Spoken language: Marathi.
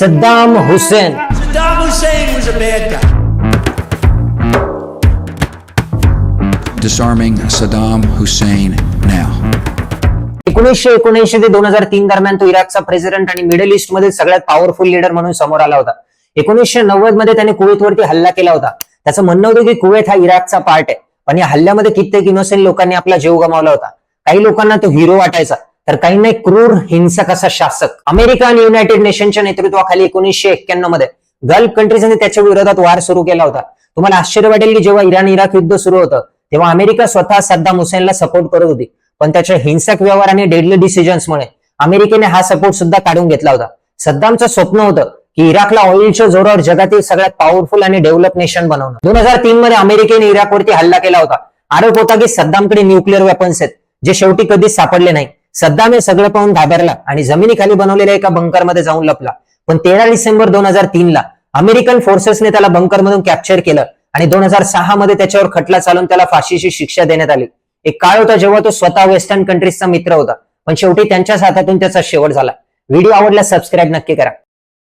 Saddam Hussein. Saddam Hussein was a bad guy. Disarming Saddam Hussein now. 1979 ते 2003 दरम्यान तो इराकचा प्रेसिडेंट आणि मिडल ईस्ट मधील सगळ्यात पॉवरफुल लीडर म्हणून समोर आला होता. 1990 मध्ये त्याने कुवेतवरती हल्ला केला होता. त्याचं म्हणणं होतं की कुवेत हा इराकचा पार्ट आहे, पण या हल्ल्यामध्ये कित्येक इनोसेंट लोकांनी आपला जीव गमावला होता. काही लोकांना तो हिरो वाटायचा, तर काहींना एक क्रूर हिंसक असा शासक. अमेरिका आणि युनायटेड नेशनच्या नेतृत्वाखाली 1991 मध्ये गल्फ कंट्रीजने त्याच्या विरोधात वार सुरू केला होता. तुम्हाला आश्चर्य वाटेल की जेव्हा इराण इराक युद्ध सुरू होतं तेव्हा अमेरिका स्वतः सद्दाम हुसेनला सपोर्ट करत होती, पण त्याच्या हिंसक व्यवहार आणि डेडली डिसिजन्समुळे अमेरिकेने हा सपोर्ट सुद्धा काढून घेतला होता. सद्दामचं स्वप्न होतं की इराकला ऑइलच्या जोरावर जगातील सगळ्यात पॉवरफुल आणि डेव्हलप नेशन बनवणं. 2003 मध्ये अमेरिकेने इराकवरती हल्ला केला होता. आरोप होता की सद्दामकडे न्यूक्लिअर वेपन्स आहेत, जे शेवटी कधीच सापडले नाही. सद्दाम हे सगळं पाहून घाबरला आणि जमिनीखाली बनवलेल्या एका बंकरमध्ये जाऊन लपला. पण 13 डिसेंबर 2003 ला अमेरिकन फोर्सेसने त्याला बंकरमधून कॅप्चर केलं आणि 2006 मध्ये त्याच्यावर खटला चालून त्याला फाशीची शिक्षा देण्यात आली. एक काळ होता जेव्हा तो स्वतः वेस्टर्न कंट्रीजचा मित्र होता, पण शेवटी त्यांच्याच हातातून त्याचा शेवट झाला. व्हिडिओ आवडल्यास सबस्क्राईब नक्की करा.